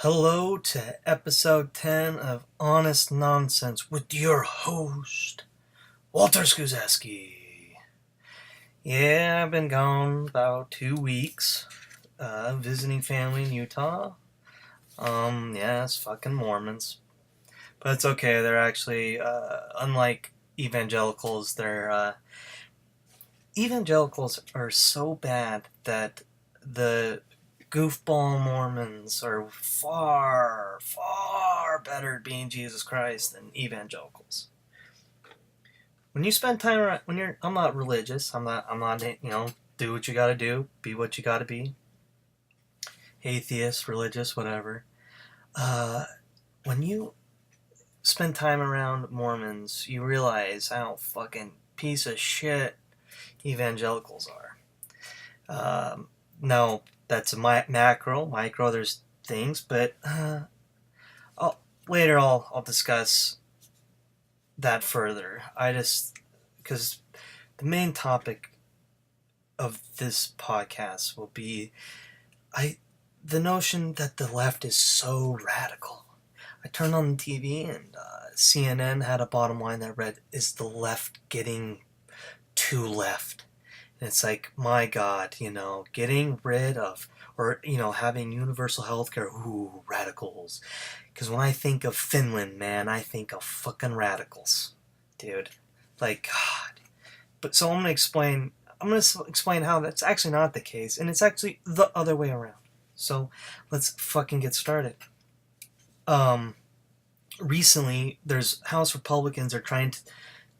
Hello to episode 10 of Honest Nonsense with your host, Walter Skuzeski. Yeah, I've been gone about 2 weeks, visiting family in Utah. It's fucking Mormons. But it's okay, they're actually, unlike evangelicals, evangelicals are so bad that the goofball Mormons are far, far better at being Jesus Christ than evangelicals. When you spend time around, I'm not religious. I'm not, do what you gotta do, be what you gotta be. Atheist, religious, whatever. When you spend time around Mormons, you realize how fucking piece of shit evangelicals are. No, that's a macro. Micro, there's things, but later I'll discuss that further. Because the main topic of this podcast will be the notion that the left is so radical. I turned on the TV and CNN had a bottom line that read, "Is the left getting too left?" And it's like, my God, getting rid of, or, having universal healthcare, ooh, radicals. Because when I think of Finland, man, I think of fucking radicals. Dude. Like, God. But so I'm going to explain how that's actually not the case, and it's actually the other way around. So let's fucking get started. Recently, there's House Republicans are trying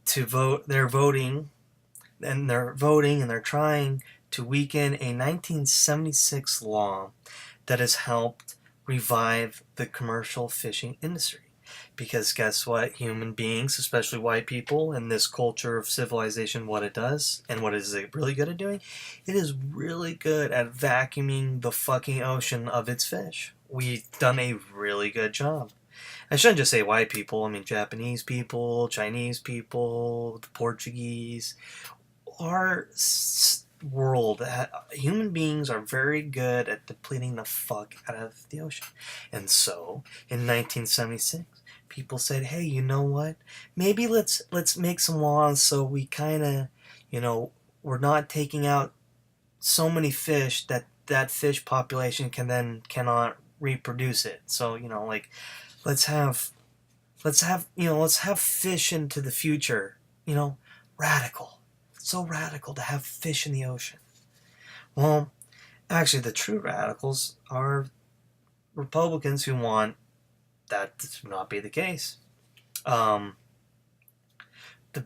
to vote, they're voting and they're trying to weaken a 1976 law that has helped revive the commercial fishing industry. Because guess what? Human beings, especially white people, in this culture of civilization, what it does, and what is it really good at doing? It is really good at vacuuming the fucking ocean of its fish. We've done a really good job. I shouldn't just say white people, I mean Japanese people, Chinese people, the Portuguese. Our world, human beings are very good at depleting the fuck out of the ocean. And so, in 1976, people said, "Hey, you know what? Maybe let's make some laws so we kind of, we're not taking out so many fish that fish population cannot reproduce it. So, like let's have fish into the future, radical." So radical to have fish in the ocean. Well, actually, the true radicals are Republicans who want that to not be the case. This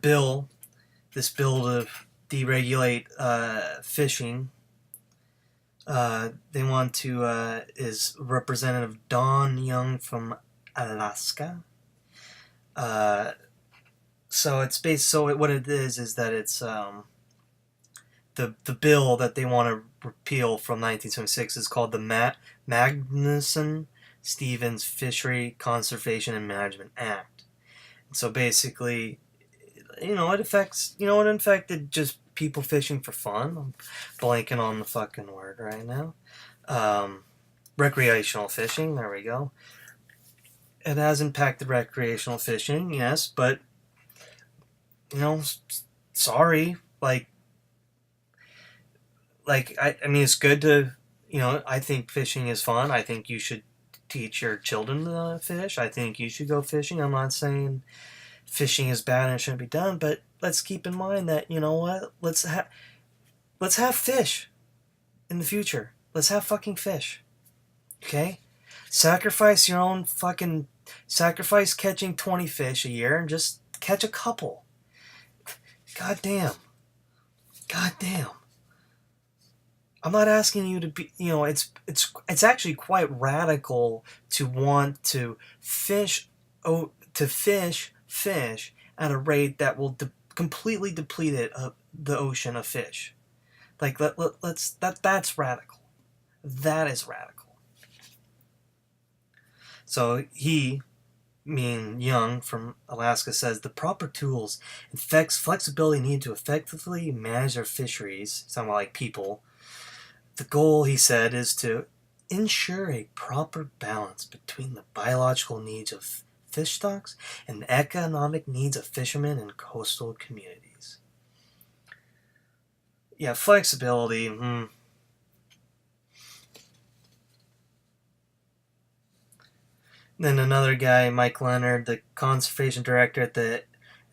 bill to deregulate fishing, they want to, is Representative Don Young from Alaska. So it's what it is that it's the bill that they want to repeal from 1976 is called the Magnuson-Stevens Fishery Conservation and Management Act. So basically, it affected just people fishing for fun. I'm blanking on the fucking word right now. Recreational fishing, there we go. It has impacted recreational fishing, yes, but sorry, I mean, it's good to, I think fishing is fun. I think you should teach your children to fish. I think you should go fishing. I'm not saying fishing is bad and it shouldn't be done, but let's keep in mind that, let's have fish in the future. Let's have fucking fish. Okay? Sacrifice catching 20 fish a year and just catch a couple. God damn. I'm not asking you to be, it's actually quite radical to want to fish at a rate that will completely deplete the ocean of fish. Like that's radical. That is radical. So Young from Alaska says the proper tools and flexibility needed to effectively manage their fisheries, sound like people. The goal, he said, is to ensure a proper balance between the biological needs of fish stocks and the economic needs of fishermen and coastal communities. Yeah, flexibility. Then another guy, Mike Leonard, the conservation director at the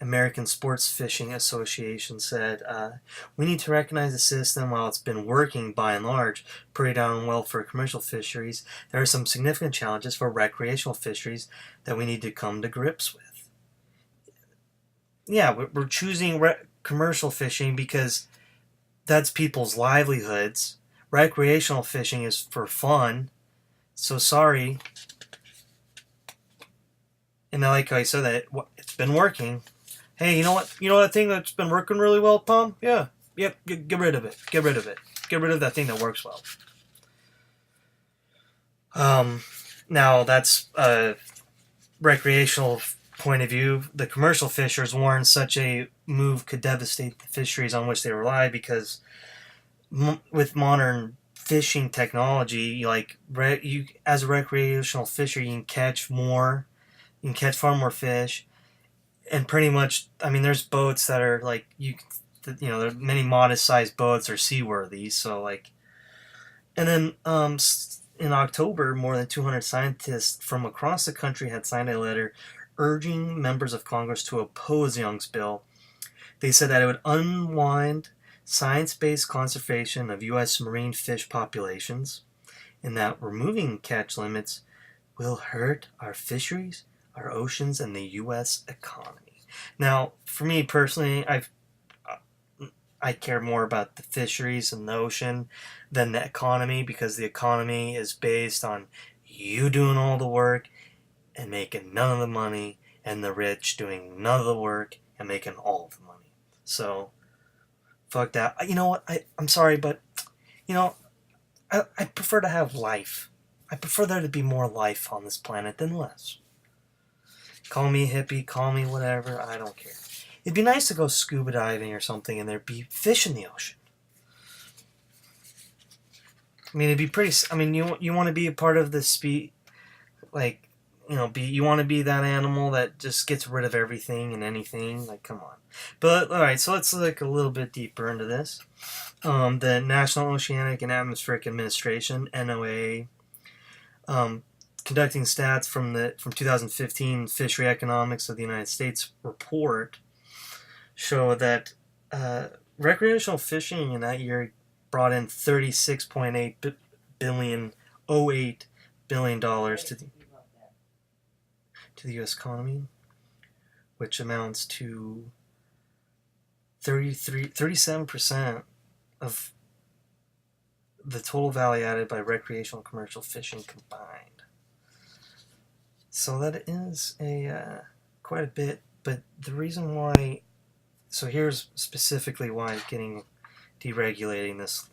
American Sports Fishing Association, said, "We need to recognize the system, while it's been working by and large pretty darn well for commercial fisheries, there are some significant challenges for recreational fisheries that we need to come to grips with." Yeah, we're choosing commercial fishing because that's people's livelihoods. Recreational fishing is for fun. So sorry. And I like how he said that it's been working. Hey, you know what? You know that thing that's been working really well, Tom? Yeah. Yep. Get rid of it. Get rid of it. Get rid of that thing that works well. Now that's a recreational point of view. The commercial fishers warn such a move could devastate the fisheries on which they rely because with modern fishing technology, like you as a recreational fisher, you can catch more, you can catch far more fish, and pretty much, I mean, there's boats that are like there are many modest sized boats are seaworthy. So like, and then in October, more than 200 scientists from across the country had signed a letter urging members of Congress to oppose Young's bill. They said that it would unwind science-based conservation of U.S. marine fish populations, and that removing catch limits will hurt our fisheries, our oceans, and the U.S. economy. Now, for me personally, I care more about the fisheries and the ocean than the economy, because the economy is based on you doing all the work and making none of the money, and the rich doing none of the work and making all the money. So, fuck that. You know what? I'm sorry, but, you know, I prefer to have life. I prefer there to be more life on this planet than less. Call me hippie, call me whatever, I don't care. It'd be nice to go scuba diving or something and there'd be fish in the ocean. I mean, it'd be pretty. I mean, you want to be a part of the like, you want to be that animal that just gets rid of everything and anything. Like, come on. But all right, so let's look a little bit deeper into this. The National Oceanic and Atmospheric Administration (NOAA), conducting stats from 2015 Fishery Economics of the United States report, show that recreational fishing in that year brought in $36.8 billion, $08 billion to the U.S. economy, which amounts to 37% of the total value added by recreational and commercial fishing combined. So that is quite a bit, but the reason why, so here's specifically why deregulating this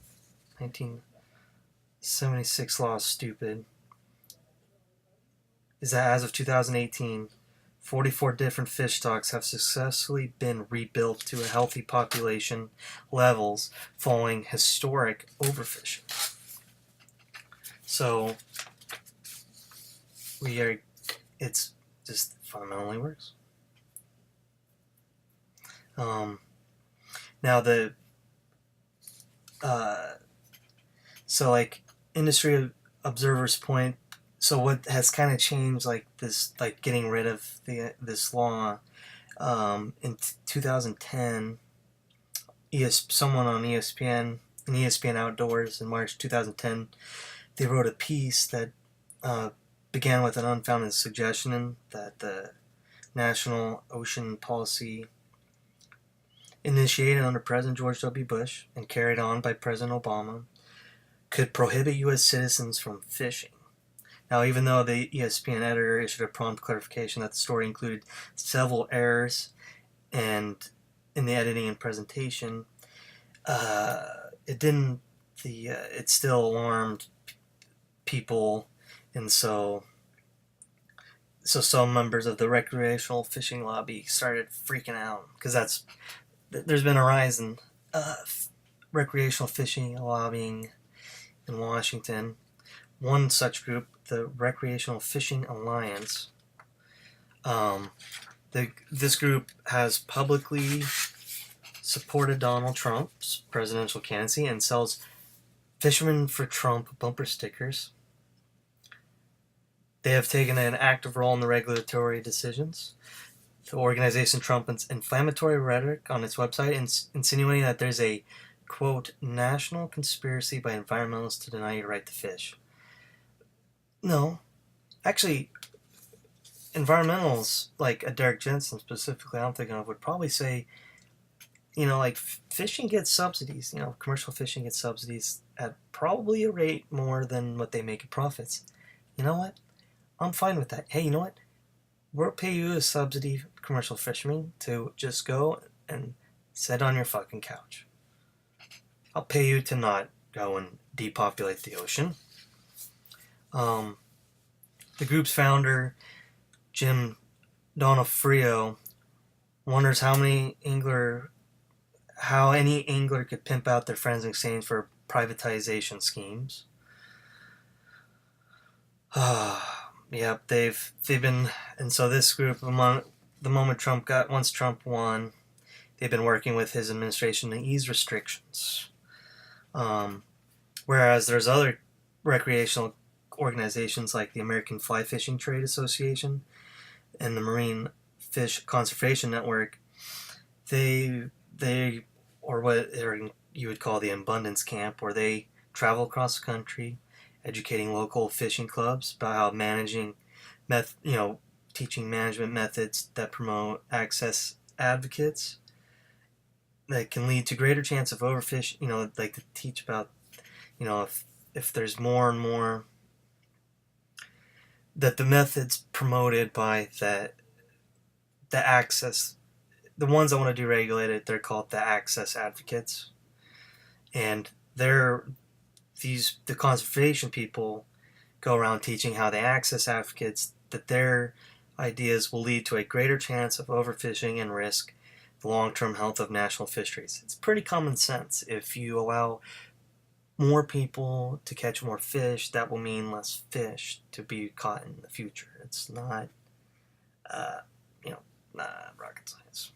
1976 law is stupid, is that as of 2018, 44 different fish stocks have successfully been rebuilt to a healthy population levels following historic overfishing. So it's just fundamentally works. Now so like industry observers point, so what has kind of changed, like this, like getting rid of this law, in 2010, someone on ESPN, in ESPN Outdoors in March 2010, they wrote a piece that began with an unfounded suggestion that the National Ocean Policy, initiated under President George W. Bush and carried on by President Obama, could prohibit U.S. citizens from fishing. Now, even though the ESPN editor issued a prompt clarification that the story included several errors and in the editing and presentation, it still alarmed people, and so some members of the recreational fishing lobby started freaking out, because there's been a rise in recreational fishing lobbying in Washington, one such group, the Recreational Fishing Alliance. This group has publicly supported Donald Trump's presidential candidacy and sells Fishermen for Trump bumper stickers. They have taken an active role in the regulatory decisions. The organization trumpets inflammatory rhetoric on its website, insinuating that there's a, quote, national conspiracy by environmentalists to deny your right to fish. No. Actually, environmentalists, like a Derek Jensen specifically, I'm thinking of, would probably say, like fishing gets subsidies, commercial fishing gets subsidies at probably a rate more than what they make in profits. You know what? I'm fine with that. Hey, you know what? We'll pay you a subsidy, commercial fishermen, to just go and sit on your fucking couch. I'll pay you to not go and depopulate the ocean. The group's founder, Jim Donofrio, wonders how any angler could pimp out their friends in exchange for privatization schemes. Yep, they've been, and so this group, once Trump won, they've been working with his administration to ease restrictions. Whereas there's other recreational organizations like the American Fly Fishing Trade Association and the Marine Fish Conservation Network, or you would call the Abundance Camp, where they travel across the country, educating local fishing clubs about how teaching management methods that promote access advocates that can lead to greater chance of overfishing. Like to teach about, if there's more and more that the methods promoted by the access, the ones that want to deregulate it, they're called the access advocates, and the conservation people go around teaching how the access advocates that their ideas will lead to a greater chance of overfishing and risk the long-term health of national fisheries. It's pretty common sense. If you allow more people to catch more fish, that will mean less fish to be caught in the future. It's not, not rocket science.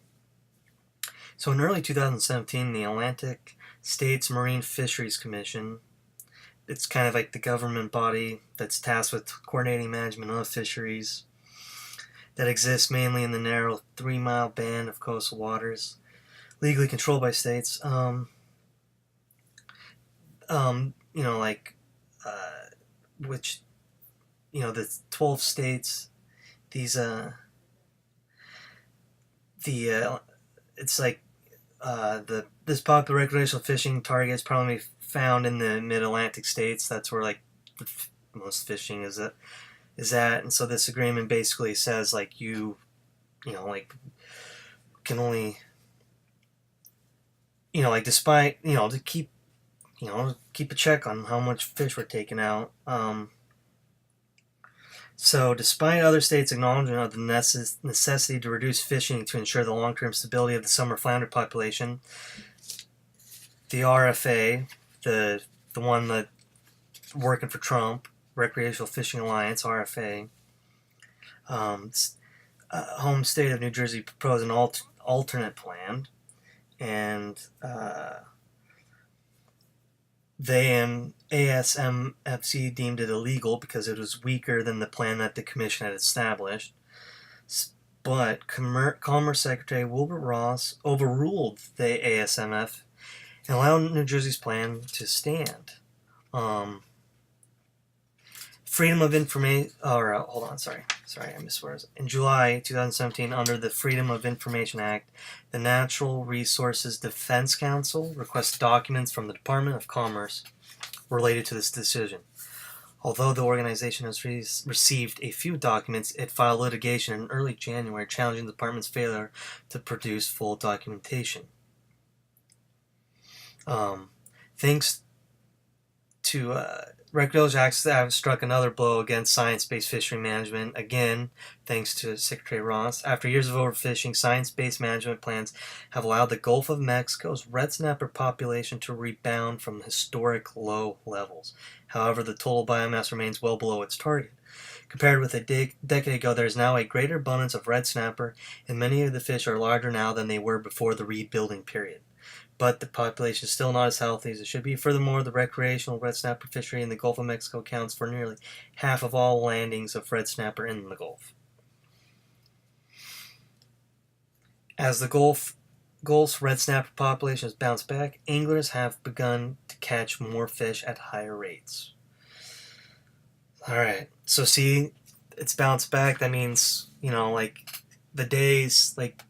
So in early 2017, the Atlantic States Marine Fisheries Commission, it's kind of like the government body that's tasked with coordinating management of fisheries that exists mainly in the narrow 3-mile band of coastal waters legally controlled by states. The 12 states, it's like this popular recreational fishing target is probably found in the mid-Atlantic states. That's where most fishing is at. And so this agreement basically says can only, despite, to keep a check on how much fish we're taking out. So despite other states' acknowledgement of the necessity to reduce fishing to ensure the long-term stability of the summer flounder population, the RFA, the one that working for Trump, Recreational Fishing Alliance, RFA, home state of New Jersey proposed an alternate plan, and they and ASMFC deemed it illegal because it was weaker than the plan that the commission had established. But Commerce Secretary Wilbur Ross overruled the ASMF and allowed New Jersey's plan to stand. Freedom of Information, I missed words. In July 2017, under the Freedom of Information Act, the Natural Resources Defense Council requested documents from the Department of Commerce related to this decision. Although the organization has received a few documents, it filed litigation in early January challenging the department's failure to produce full documentation. Thanks to recreational acts that have struck another blow against science-based fishery management, again, thanks to Secretary Ross. After years of overfishing, science-based management plans have allowed the Gulf of Mexico's red snapper population to rebound from historic low levels. However, the total biomass remains well below its target. Compared with a decade ago, there is now a greater abundance of red snapper, and many of the fish are larger now than they were before the rebuilding period. But the population is still not as healthy as it should be. Furthermore, the recreational red snapper fishery in the Gulf of Mexico accounts for nearly half of all landings of red snapper in the Gulf. As the Gulf's red snapper population has bounced back, anglers have begun to catch more fish at higher rates. Alright, so see, it's bounced back. That means, like, the days, like,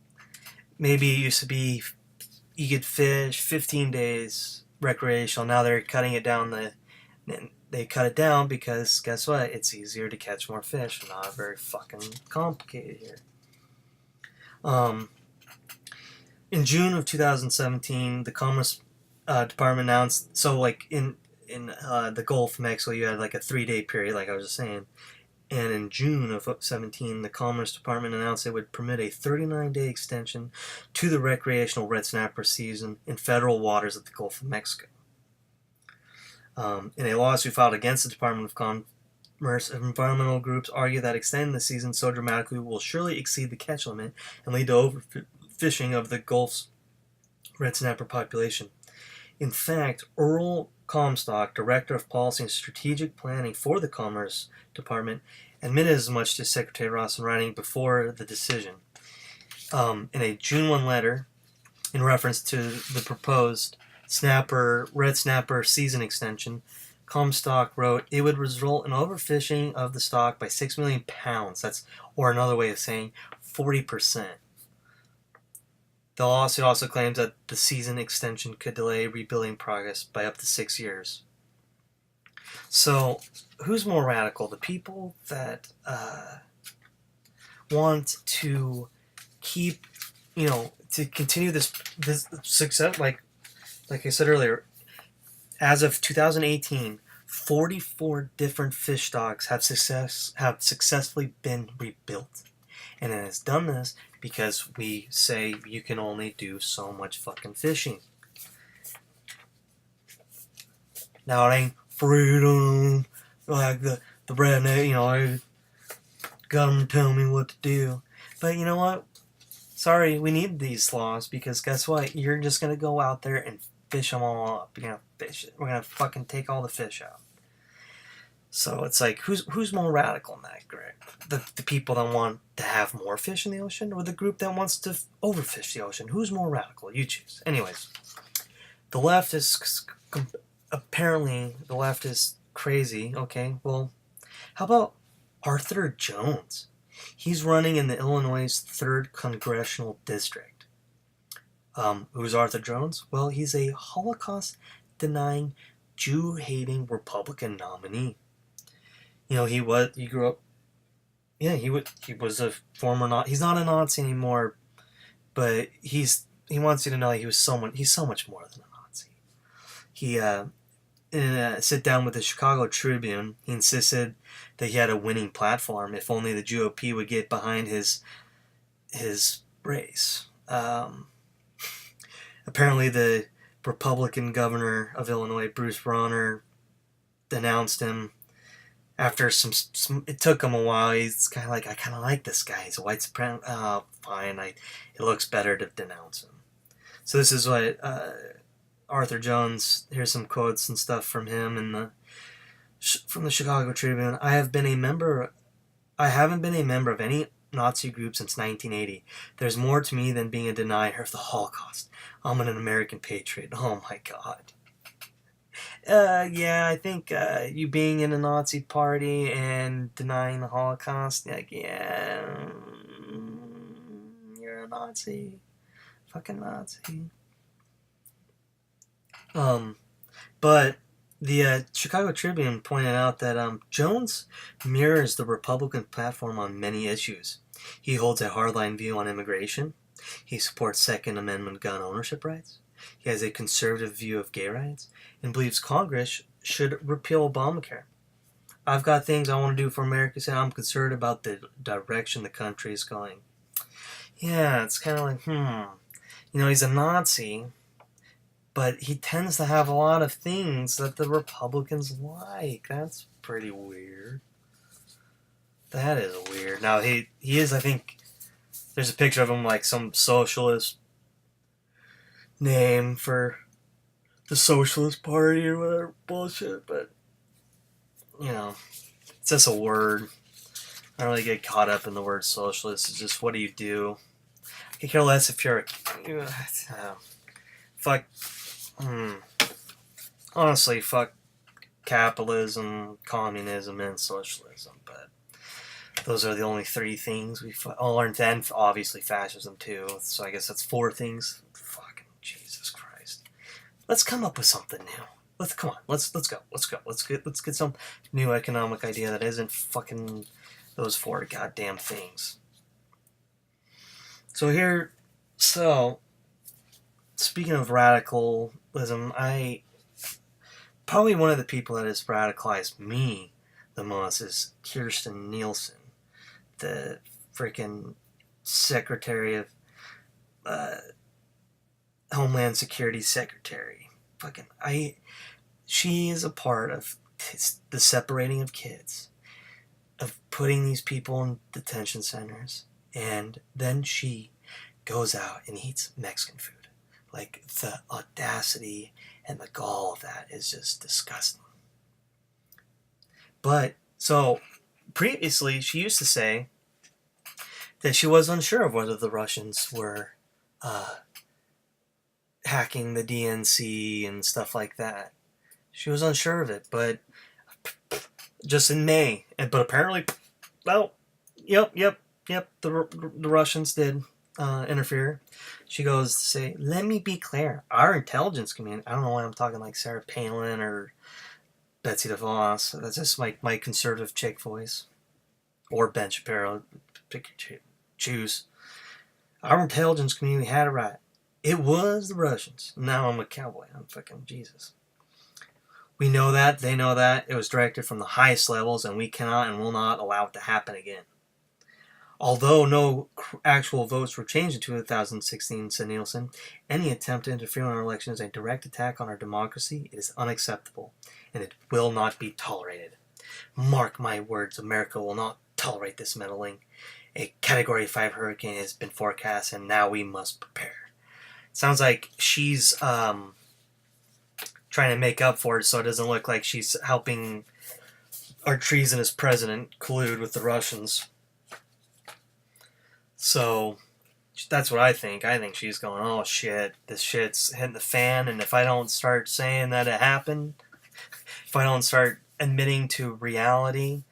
maybe it used to be you could fish 15 days recreational. Now they're cutting it down. They cut it down because, guess what? It's easier to catch more fish. Not very fucking complicated here. In June of 2017, the Commerce Department announced, so like in the Gulf of Mexico, you had like a 3-day period, like I was just saying. And in June of 2017, the Commerce Department announced it would permit a 39-day extension to the recreational red snapper season in federal waters of the Gulf of Mexico. In a lawsuit filed against the Department of Commerce, environmental groups argue that extending the season so dramatically will surely exceed the catch limit and lead to overfishing of the Gulf's red snapper population. In fact, Earl Comstock, Director of Policy and Strategic Planning for the Commerce Department, admitted as much to Secretary Ross in writing before the decision. In a June 1 letter, in reference to the proposed red snapper season extension, Comstock wrote, "It would result in overfishing of the stock by 6 million pounds. Or another way of saying 40%. The lawsuit also claims that the season extension could delay rebuilding progress by up to 6 years. So, who's more radical? The people that want to keep, to continue this success, like I said earlier, as of 2018, 44 different fish stocks have successfully been rebuilt. And it has done this because we say you can only do so much fucking fishing. Now it ain't freedom, like the redneck, I got them to tell me what to do. But you know what? Sorry, we need these laws because guess what? You're just going to go out there and fish them all up. You're going to fish it. We're going to fucking take all the fish out. So it's like, who's more radical in that group? The people that want to have more fish in the ocean, or the group that wants to overfish the ocean? Who's more radical? You choose. Anyways, the left is apparently the left is crazy. Okay, well, how about Arthur Jones? He's running in the Illinois' 3rd Congressional District. Who's Arthur Jones? Well, he's a Holocaust-denying, Jew-hating Republican nominee. He grew up. Yeah, he was a former. He's not a Nazi anymore, but he wants you to know he's so much more than a Nazi. He in a sit down with the Chicago Tribune, he insisted that he had a winning platform if only the GOP would get behind his race. Apparently, the Republican governor of Illinois, Bruce Bronner, denounced him. After it took him a while. He's kind of like, I kind of like this guy. He's a white supremacist. Oh, fine. It looks better to denounce him. So this is what Arthur Jones. Here's some quotes and stuff from him from the Chicago Tribune. I haven't been a member of any Nazi group since 1980. There's more to me than being a denier of the Holocaust. I'm an American patriot. Oh my God. Yeah, I think you being in a Nazi party and denying the Holocaust, yeah, you're a Nazi. Fucking Nazi. But the Chicago Tribune pointed out that Jones mirrors the Republican platform on many issues. He holds a hardline view on immigration. He supports Second Amendment gun ownership rights. He has a conservative view of gay rights and believes Congress should repeal Obamacare. I've got things I want to do for America, and I'm concerned about the direction the country is going. Yeah, it's kind of like, he's a Nazi, but he tends to have a lot of things that the Republicans like. That's pretty weird. That is weird. Now, he is, I think, there's a picture of him like some socialist name for the Socialist Party or whatever bullshit, but, you know, it's just a word. I don't really get caught up in the word socialist. It's just, what do you do? I could care less if you're a... fuck... honestly, fuck capitalism, communism, and socialism, but those are the only three things we... and then, obviously, fascism, too. So I guess that's four things. Fucking Jesus Christ. Let's come up with something new. Let's go. Let's get some new economic idea that isn't fucking those four goddamn things. So speaking of radicalism, probably one of the people that has radicalized me the most is Kirstjen Nielsen, the freaking Secretary of Homeland Security Secretary. She is a part of the separating of kids, of putting these people in detention centers, and then she goes out and eats Mexican food. Like, the audacity and the gall of that is just disgusting. But, so, previously, she used to say that she was unsure of whether the Russians were hacking the DNC and stuff like that. She was unsure of it, but just in May. But apparently, well, yep, the Russians did interfere. She goes to say, let me be clear, our intelligence community, I don't know why I'm talking like Sarah Palin or Betsy DeVos, that's just my conservative chick voice, or Ben Shapiro, pick your choose. Our intelligence community had it right. It was the Russians. Now I'm a cowboy. I'm fucking Jesus. We know that. They know that. It was directed from the highest levels, and we cannot and will not allow it to happen again. Although no actual votes were changed in 2016, said Nielsen, any attempt to interfere in our election is a direct attack on our democracy. It is unacceptable, and it will not be tolerated. Mark my words, America will not tolerate this meddling. A Category 5 hurricane has been forecast, and now we must prepare. Sounds like she's trying to make up for it so it doesn't look like she's helping our treasonous president collude with the Russians. So that's what I think. I think she's going, oh shit, this shit's hitting the fan, and if I don't start saying that it happened, if I don't start admitting to reality,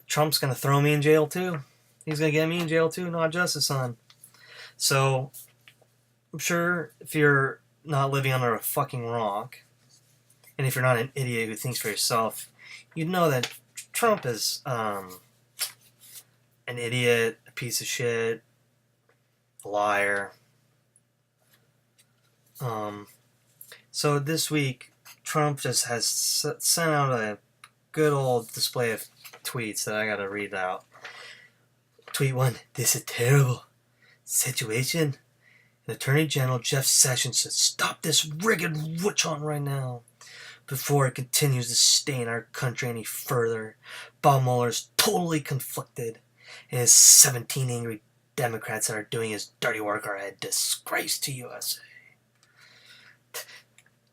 Trump's going to throw me in jail too. He's going to get me in jail too, not justice on. So I'm sure if you're not living under a fucking rock, and if you're not an idiot who thinks for yourself, you'd know that Trump is an idiot, a piece of shit, a liar. So this week, Trump just has sent out a good old display of tweets that I gotta read out. Tweet 1, this is a terrible situation. And Attorney General Jeff Sessions said, stop this rigged witch hunt right now before it continues to stain our country any further. Bob Mueller is totally conflicted, and his 17 angry Democrats that are doing his dirty work are a disgrace to USA.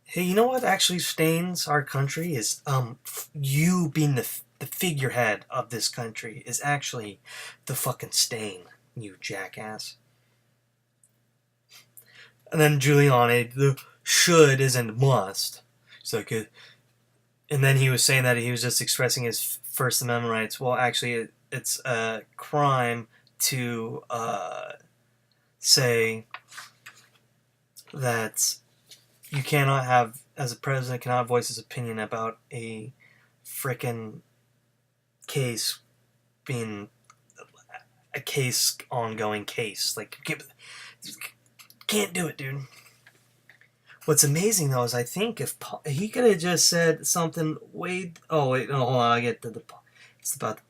Hey, you know what actually stains our country is you being the figurehead of this country is actually the fucking stain, you jackass. And then Giuliani, the should isn't must. It's like and then he was saying that he was just expressing his First Amendment rights. Well, actually, it's a crime to say that you cannot have, as a president, cannot voice his opinion about a frickin' case being a case, ongoing case. Like, can't do it, dude. What's amazing, though, is I think if he could have just said something hold on, I'll get to it's about the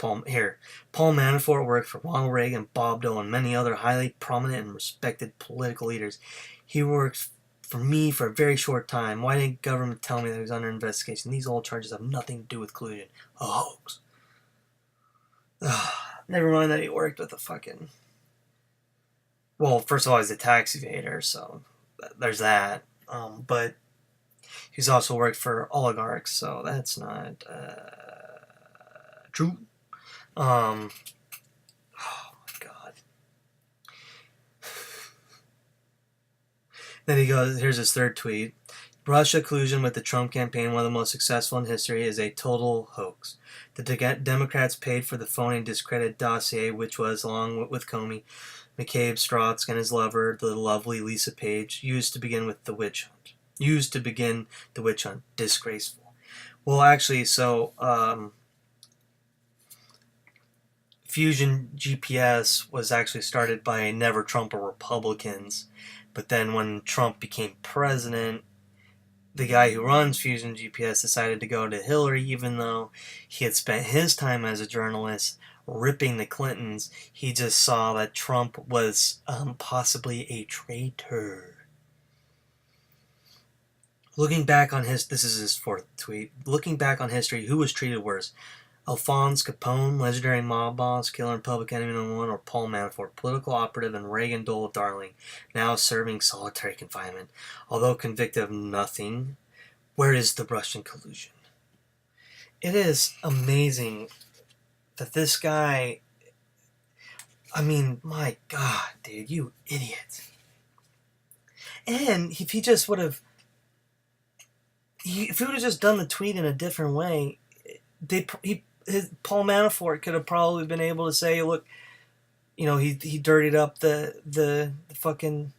Paul Manafort worked for Ronald Reagan, Bob Dole, and many other highly prominent and respected political leaders. He worked for me for a very short time. Why didn't government tell me that he was under investigation? These old charges have nothing to do with collusion. A hoax. Ugh, never mind that he worked with a fucking... Well, first of all, he's a tax evader, so there's that. But he's also worked for oligarchs, so that's not true. Oh my god. Then he goes, here's his third tweet. Russia collusion with the Trump campaign, one of the most successful in history, is a total hoax. The Democrats paid for the phony and discredited dossier, which was, along with Comey, McCabe, Strzok, and his lover, the lovely Lisa Page, used to begin the witch hunt. Disgraceful. Well, actually, so Fusion GPS was actually started by Never Trumper Republicans, but then when Trump became president, the guy who runs Fusion GPS decided to go to Hillary, even though he had spent his time as a journalist ripping the Clintons. He just saw that Trump was possibly a traitor. Looking back on this is his fourth tweet. Looking back on history, who was treated worse? Alphonse Capone, legendary mob boss, killer and public enemy #1, or Paul Manafort, political operative and Reagan dole darling, now serving solitary confinement. Although convicted of nothing, where is the Russian collusion? It is amazing that this guy, I mean, my god, dude, you idiot. And if he just would have, if he would have just done the tweet in a different way, Paul Manafort could have probably been able to say, look, you know, he dirtied up the fucking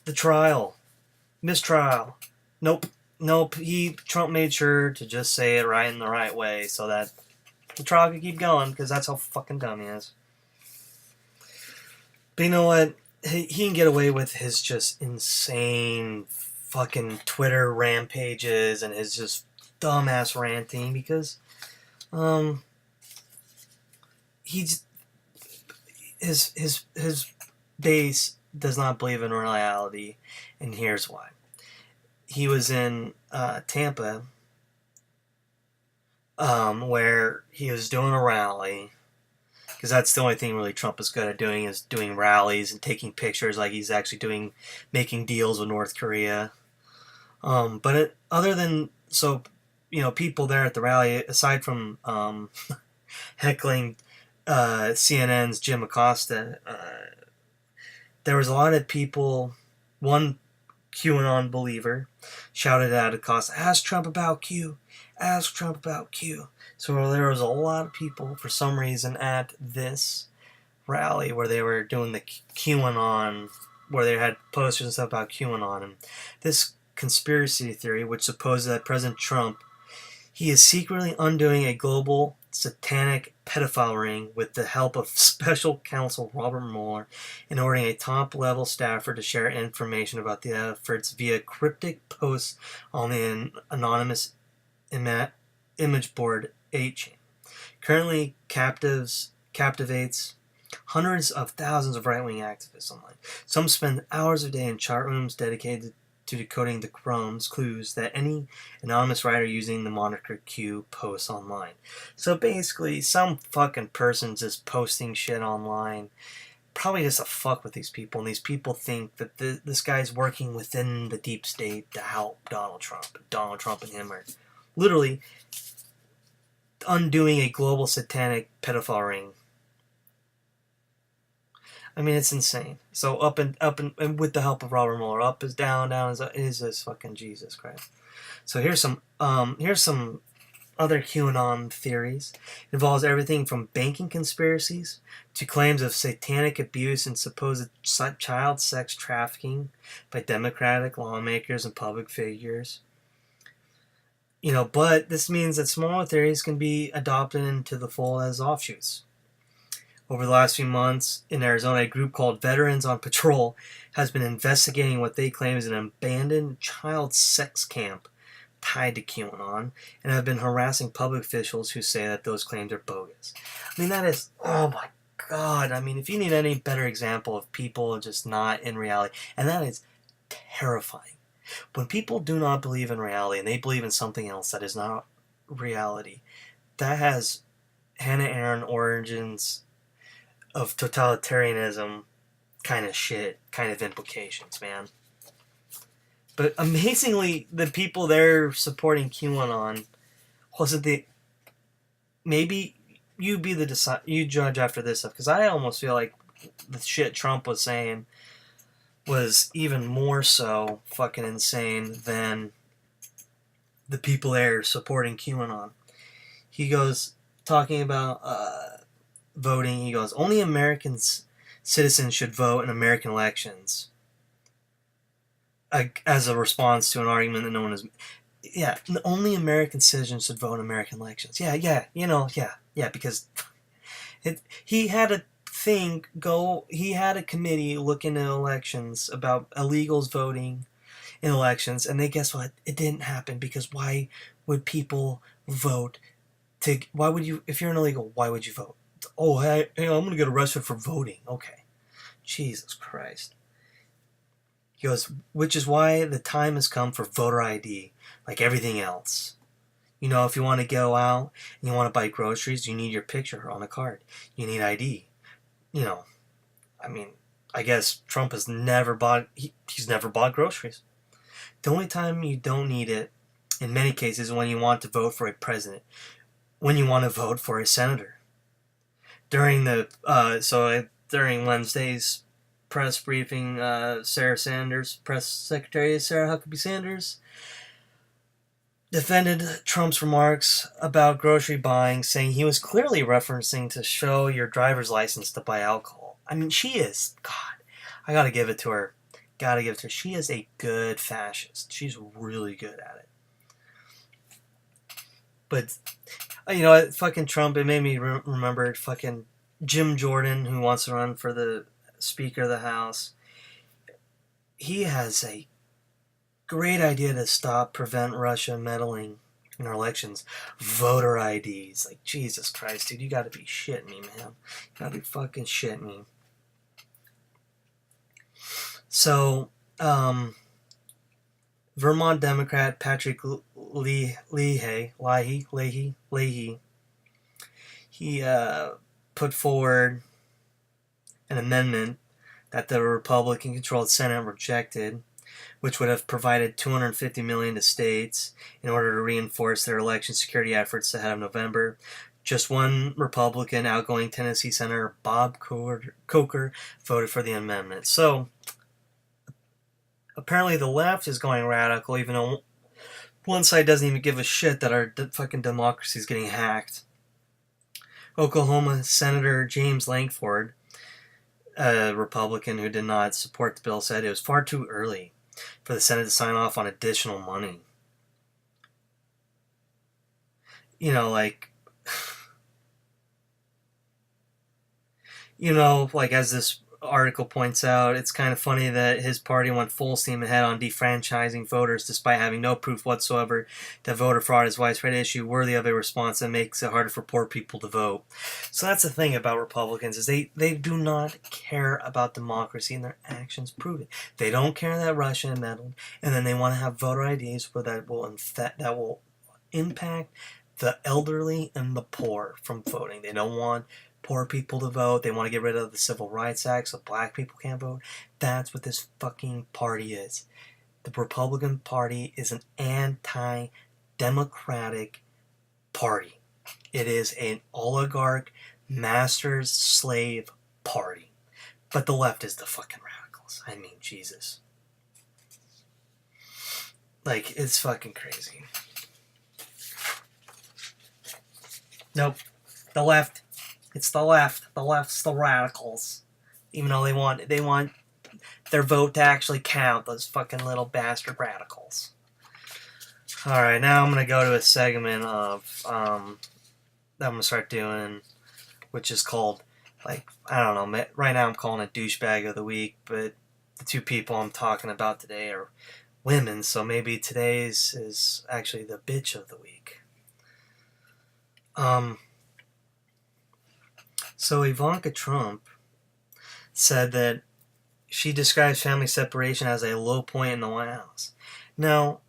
the trial, mistrial. Nope. Trump made sure to just say it right in the right way so that the trial could keep going, because that's how fucking dumb he is. But you know what? He can get away with his just insane fucking Twitter rampages and his just dumbass ranting because he's his base does not believe in reality, and here's why. He was in Tampa, where he was doing a rally, because that's the only thing really Trump is good at doing, is doing rallies and taking pictures like he's actually making deals with North Korea. But other than, so, you know, people there at the rally, aside from heckling CNN's Jim Acosta, there was a lot of people. One QAnon believer shouted at Acosta, "Ask Trump about Q. Ask Trump about Q." So there was a lot of people, for some reason, at this rally where they were doing the QAnon, where they had posters and stuff about QAnon. And this conspiracy theory, which supposes that President Trump, he is secretly undoing a global satanic pedophile ring with the help of special counsel Robert Mueller, and ordering a top-level staffer to share information about the efforts via cryptic posts on the anonymous image board 8chan. Currently captivates hundreds of thousands of right-wing activists online. Some spend hours a day in chat rooms dedicated to decoding the clues that any anonymous writer using the moniker Q posts online. So basically, some fucking person's just posting shit online, probably just to fuck with these people, and these people think that this guy's working within the deep state to help Donald Trump. Donald Trump and him are literally undoing a global satanic pedophile ring. I mean, it's insane. So up and with the help of Robert Mueller, up is down, down is this fucking Jesus Christ. So here's some other QAnon theories. It involves everything from banking conspiracies to claims of satanic abuse and supposed child sex trafficking by Democratic lawmakers and public figures. You know, but this means that smaller theories can be adopted into the fold as offshoots. Over the last few months, in Arizona, a group called Veterans on Patrol has been investigating what they claim is an abandoned child sex camp tied to QAnon, and have been harassing public officials who say that those claims are bogus. I mean, that is, oh my God. I mean, if you need any better example of people just not in reality, and that is terrifying. When people do not believe in reality and they believe in something else that is not reality, that has Hannah Arendt origins of totalitarianism kind of shit, kind of implications, man. But amazingly, the people there supporting QAnon wasn't the. Maybe you be the you judge after this stuff, because I almost feel like the shit Trump was saying was even more so fucking insane than the people there supporting QAnon. He goes talking about voting. He goes, only Americans citizens should vote in American elections. As a response to an argument that no one is. Yeah, only American citizens should vote in American elections. Yeah, because he had a thing go. He had a committee look into elections about illegals voting in elections, and guess what? It didn't happen because why would people vote? Why would you, if you're an illegal, why would you vote? Oh, hey, I'm gonna get arrested for voting. Okay, Jesus Christ. He goes, which is why the time has come for voter ID, like everything else. If you want to go out and you want to buy groceries, you need your picture on a card. You need ID. I guess Trump has never bought, he's never bought groceries. The only time you don't need it, in many cases, is when you want to vote for a president, when you want to vote for a senator. During Wednesday's press briefing, Sarah Sanders, Press Secretary Sarah Huckabee Sanders, defended Trump's remarks about grocery buying, saying he was clearly referencing to show your driver's license to buy alcohol. She is, God, I gotta give it to her. She is a good fascist. She's really good at it. But, fucking Trump, it made me remember fucking Jim Jordan, who wants to run for the Speaker of the House. He has a great idea to prevent Russia meddling in our elections. Voter IDs. Like, Jesus Christ, dude, you gotta be shitting me, man. You gotta be fucking shitting me. So, Vermont Democrat Patrick Leahy, he put forward an amendment that the Republican-controlled Senate rejected, which would have provided $250 million to states in order to reinforce their election security efforts ahead of November. Just one Republican, outgoing Tennessee Senator Bob Coker, voted for the amendment. So, apparently the left is going radical, even though one side doesn't even give a shit that our fucking democracy is getting hacked. Oklahoma Senator James Lankford, a Republican who did not support the bill, said it was far too early for the Senate to sign off on additional money. As this article points out, it's kind of funny that his party went full steam ahead on defranchising voters despite having no proof whatsoever that voter fraud is a widespread issue worthy of a response that makes it harder for poor people to vote. So that's the thing about Republicans, is they do not care about democracy, and their actions prove it. They don't care that Russia meddled, and then they want to have voter IDs that will impact the elderly and the poor from voting. They don't want poor people to vote. They want to get rid of the Civil Rights Act so black people can't vote. That's what this fucking party is. The Republican Party is an anti-democratic party. It is an oligarch, master's slave party. But the left is the fucking radicals. Jesus. It's fucking crazy. Nope. The left. It's the left. The left's the radicals. Even though they want their vote to actually count, those fucking little bastard radicals. Alright, now I'm going to go to a segment of, that I'm going to start doing, which is called, I don't know, right now I'm calling it Douchebag of the Week, but the two people I'm talking about today are women, so maybe today's is actually the Bitch of the Week. So Ivanka Trump said that she describes family separation as a low point in the White House. Now,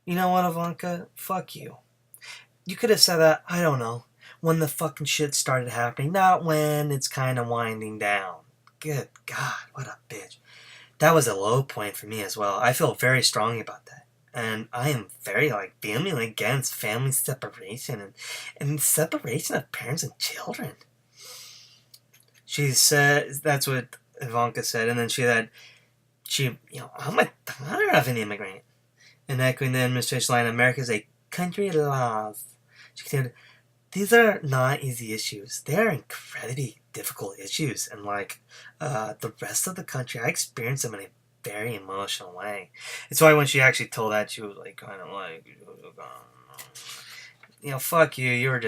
you know what, Ivanka? Fuck you. You could have said that, I don't know, when the fucking shit started happening, not when it's kind of winding down. Good God, what a bitch. That was a low point for me as well. I feel very strongly about that. And I am very, vehemently against family separation and separation of parents and children. She said, that's what Ivanka said, and then I'm a daughter of an immigrant. And echoing the administration line, America is a country of laws. She continued, these are not easy issues. They are incredibly difficult issues. And the rest of the country, I experienced them in a very emotional way. It's why when she actually told that, she was fuck you. You're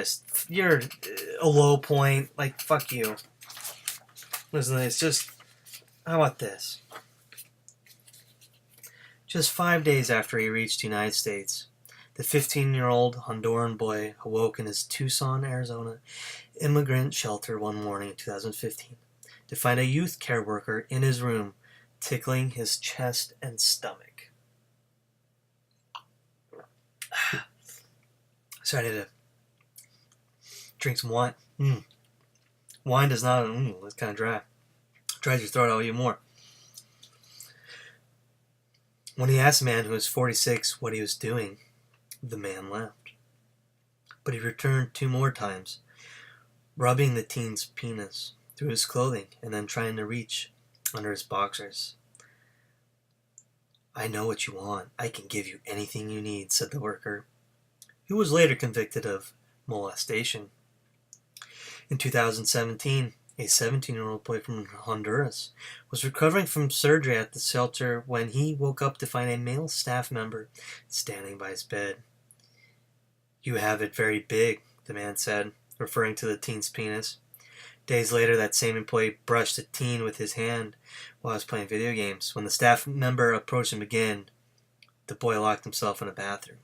a low point. Fuck you. Listen, it's just, how about this? Just 5 days after he reached the United States, the 15-year-old Honduran boy awoke in his Tucson, Arizona immigrant shelter one morning in 2015 to find a youth care worker in his room tickling his chest and stomach. So I need to drink some wine. Wine does not, it's kind of dry. Dries your throat out even more. When he asked a man who was 46 what he was doing, the man left. But he returned 2 more times, rubbing the teen's penis through his clothing and then trying to reach under his boxers. I know what you want. I can give you anything you need, said the worker, who was later convicted of molestation. In 2017, a 17-year-old boy from Honduras was recovering from surgery at the shelter when he woke up to find a male staff member standing by his bed. You have it very big, the man said, referring to the teen's penis. Days later, that same employee brushed the teen with his hand while he was playing video games. When the staff member approached him again, the boy locked himself in a bathroom.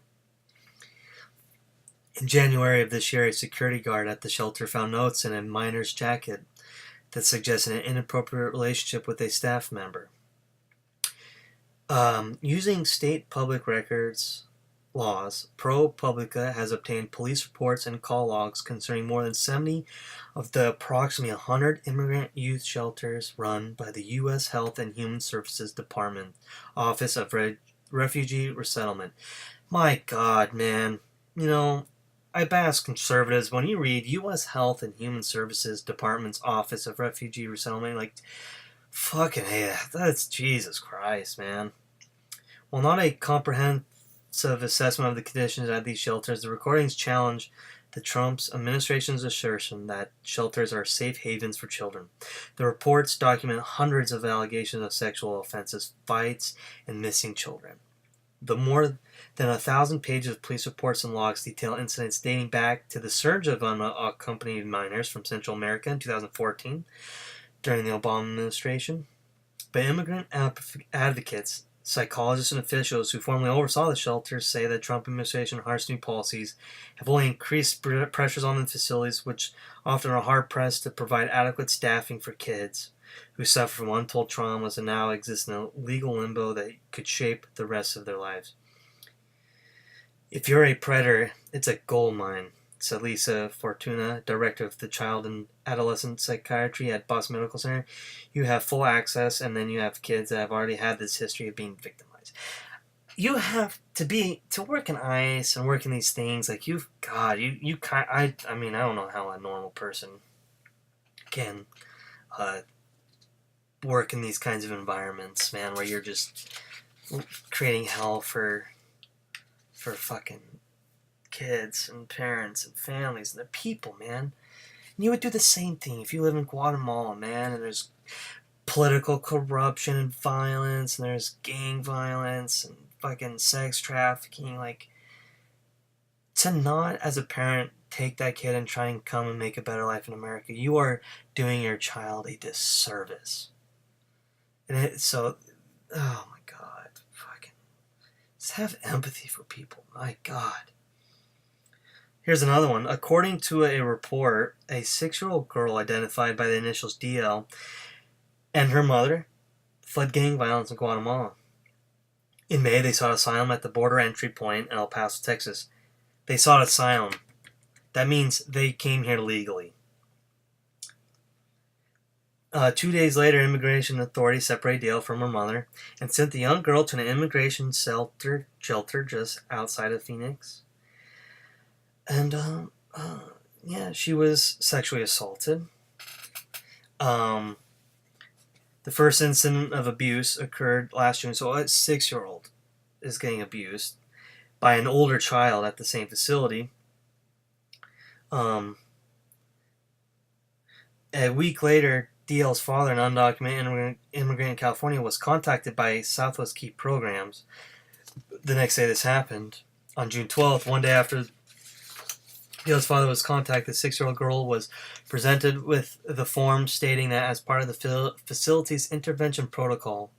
In January of this year, a security guard at the shelter found notes in a miner's jacket that suggested an inappropriate relationship with a staff member. Using state public records laws, ProPublica has obtained police reports and call logs concerning more than 70 of the approximately 100 immigrant youth shelters run by the U.S. Health and Human Services Department, Office of Refugee Resettlement. My God, man. I bask conservatives. When you read U.S. Health and Human Services Department's Office of Refugee Resettlement, fucking hey, that's Jesus Christ, man. While not a comprehensive assessment of the conditions at these shelters, the recordings challenge the Trump's administration's assertion that shelters are safe havens for children. The reports document hundreds of allegations of sexual offenses, fights, and missing children. The more than 1,000 pages of police reports and logs detail incidents dating back to the surge of unaccompanied minors from Central America in 2014 during the Obama administration. But immigrant advocates, psychologists, and officials who formerly oversaw the shelters say that Trump administration harsh new policies have only increased pressures on the facilities, which often are hard-pressed to provide adequate staffing for kids who suffer from untold traumas and now exist in a legal limbo that could shape the rest of their lives. If you're a predator, it's a gold mine, said Lisa Fortuna, director of the Child and Adolescent Psychiatry at Boston Medical Center. You have full access, and then you have kids that have already had this history of being victimized. You have to work in ICE and work in these things, I don't know how a normal person can work in these kinds of environments, man, where you're just creating hell for fucking kids and parents and families and the people, man. And you would do the same thing if you live in Guatemala, man, and there's political corruption and violence, and there's gang violence and fucking sex trafficking. To not, as a parent, take that kid and try and come and make a better life in America, you are doing your child a disservice. And oh my God, fucking, just have empathy for people, my God. Here's another one. According to a report, a 6-year-old girl identified by the initials DL and her mother fled gang violence in Guatemala. In May, they sought asylum at the border entry point in El Paso, Texas. They sought asylum. That means they came here legally. 2 days later, immigration authorities separated Dale from her mother and sent the young girl to an immigration shelter just outside of Phoenix. And, yeah, she was sexually assaulted. The first incident of abuse occurred last June. So a 6-year-old is getting abused by an older child at the same facility. A week later, DL's father, an undocumented immigrant in California, was contacted by Southwest Key Programs. The next day this happened, on June 12th, one day after DL's father was contacted, the 6-year-old girl was presented with the form stating that as part of the facility's intervention protocol,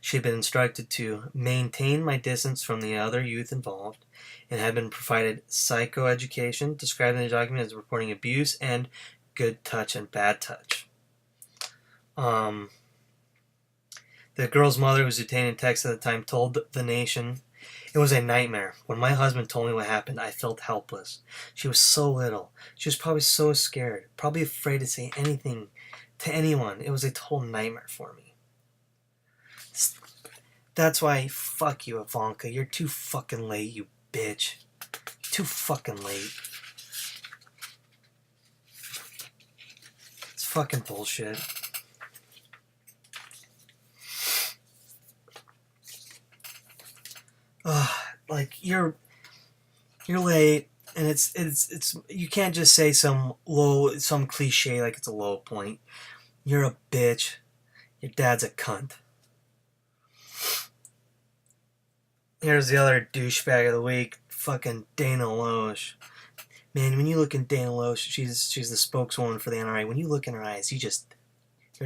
she had been instructed to maintain my distance from the other youth involved and had been provided psychoeducation, described in the document as reporting abuse and good touch and bad touch. The girl's mother, who was detained in Texas at the time, told the Nation, "It was a nightmare. When my husband told me what happened, I felt helpless. She was so little. She was probably so scared, probably afraid to say anything to anyone. It was a total nightmare for me." That's why, fuck you, Ivanka. You're too fucking late, you bitch. You're too fucking late. It's fucking bullshit. Like you're late, and it's you can't just say some cliche like it's a low point. You're a bitch. Your dad's a cunt. Here's the other douchebag of the week, fucking Dana Loesch. Man, when you look in Dana Loesch, she's the spokeswoman for the NRA. When you look in her eyes, you're just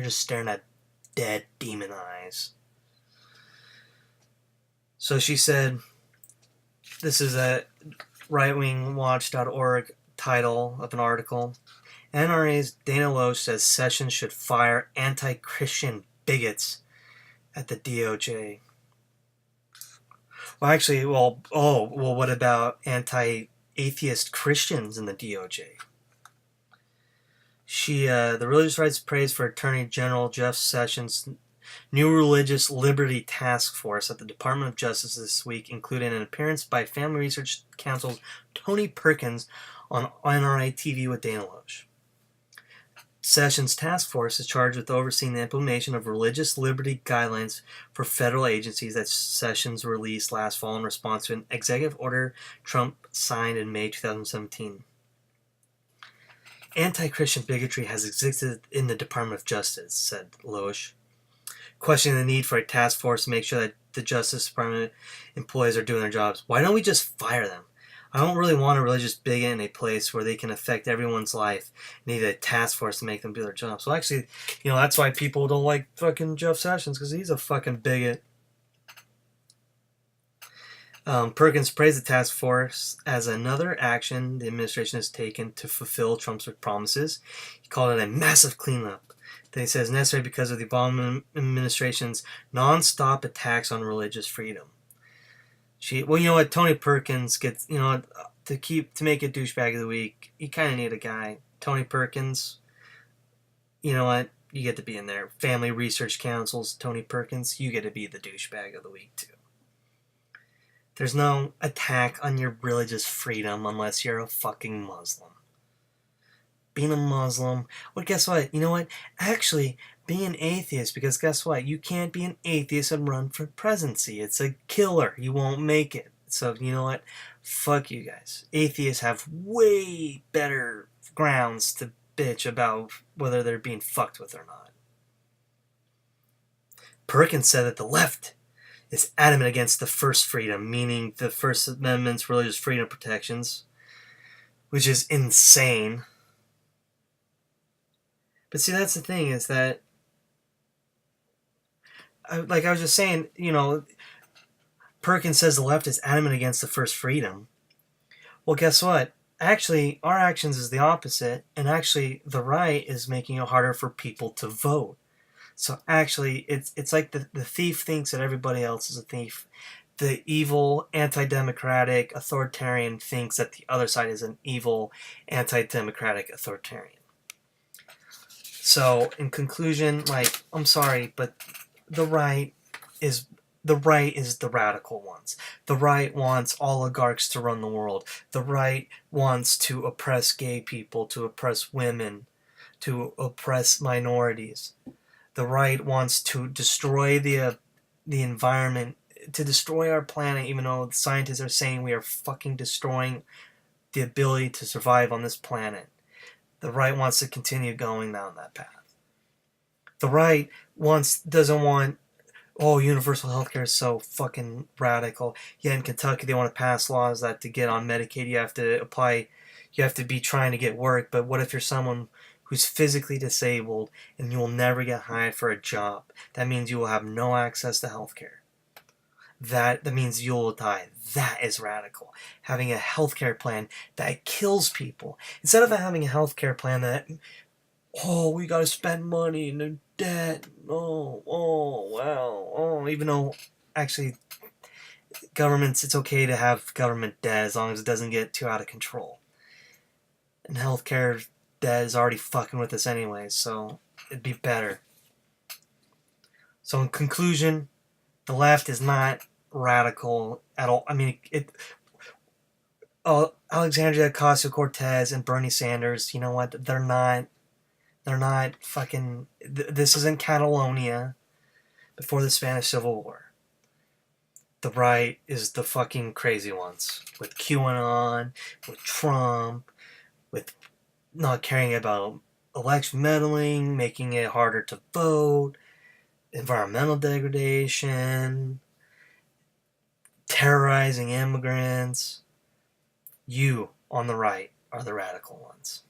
staring at dead demon eyes. So she said, this is a rightwingwatch.org title of an article. NRA's Dana Loesch says Sessions should fire anti-Christian bigots at the DOJ. Well, actually, what about anti-atheist Christians in the DOJ? The religious rights praise for Attorney General Jeff Sessions' new religious liberty task force at the Department of Justice this week included an appearance by Family Research Council's Tony Perkins on NRA TV with Dana Loesch. Sessions' task force is charged with overseeing the implementation of religious liberty guidelines for federal agencies that Sessions released last fall in response to an executive order Trump signed in May 2017. Anti-Christian bigotry has existed in the Department of Justice, said Loesch, questioning the need for a task force to make sure that the Justice Department employees are doing their jobs. Why don't we just fire them? I don't really want a religious bigot in a place where they can affect everyone's life. Need a task force to make them do their job. So actually, that's why people don't like fucking Jeff Sessions, because he's a fucking bigot. Perkins praised the task force as another action the administration has taken to fulfill Trump's promises. He called it a massive cleanup that he says necessary because of the Obama administration's non-stop attacks on religious freedom. Tony Perkins gets, to make a douchebag of the week, you kind of need a guy. Tony Perkins, you know what? You get to be in there. Family Research Council's Tony Perkins, you get to be the douchebag of the week, too. There's no attack on your religious freedom unless you're a fucking Muslim. Being a Muslim, well, guess what? You know what? Actually, be an atheist, because guess what? You can't be an atheist and run for presidency. It's a killer. You won't make it. So, you know what? Fuck you guys. Atheists have way better grounds to bitch about whether they're being fucked with or not. Perkins said that the left is adamant against the First Freedom, meaning the First Amendment's religious freedom protections, which is insane. But see, that's the thing, is that, like I was just saying, Perkins says the left is adamant against the First Freedom. Well, guess what? Actually, our actions is the opposite, and actually the right is making it harder for people to vote. So actually, it's like the thief thinks that everybody else is a thief. The evil, anti-democratic authoritarian thinks that the other side is an evil, anti-democratic authoritarian. So, in conclusion, like, I'm sorry, but the right is the right is the radical ones. The right wants oligarchs to run the world. The right wants to oppress gay people, to oppress women, to oppress minorities. The right wants to destroy the environment, to destroy our planet, even though scientists are saying we are fucking destroying the ability to survive on this planet. The right wants to continue going down that path. The right doesn't want, oh, universal healthcare is so fucking radical. Yeah, in Kentucky they want to pass laws that to get on Medicaid you have to be trying to get work. But what if you're someone who's physically disabled and you will never get hired for a job? That means you will have no access to healthcare. That means you will die. That is radical. Having a healthcare plan that kills people. Instead of having a healthcare plan that, oh, we gotta spend money and the debt. Oh, wow. Oh, even though actually it's okay to have government debt as long as it doesn't get too out of control. And healthcare debt is already fucking with us anyway, so it'd be better. So in conclusion, the left is not radical at all. I mean, Alexandria Ocasio-Cortez and Bernie Sanders, you know what? They're not fucking. This isn't Catalonia before the Spanish Civil War. The right is the fucking crazy ones with QAnon, with Trump, with not caring about election meddling, making it harder to vote, environmental degradation, terrorizing immigrants. You, on the right, are the radical ones.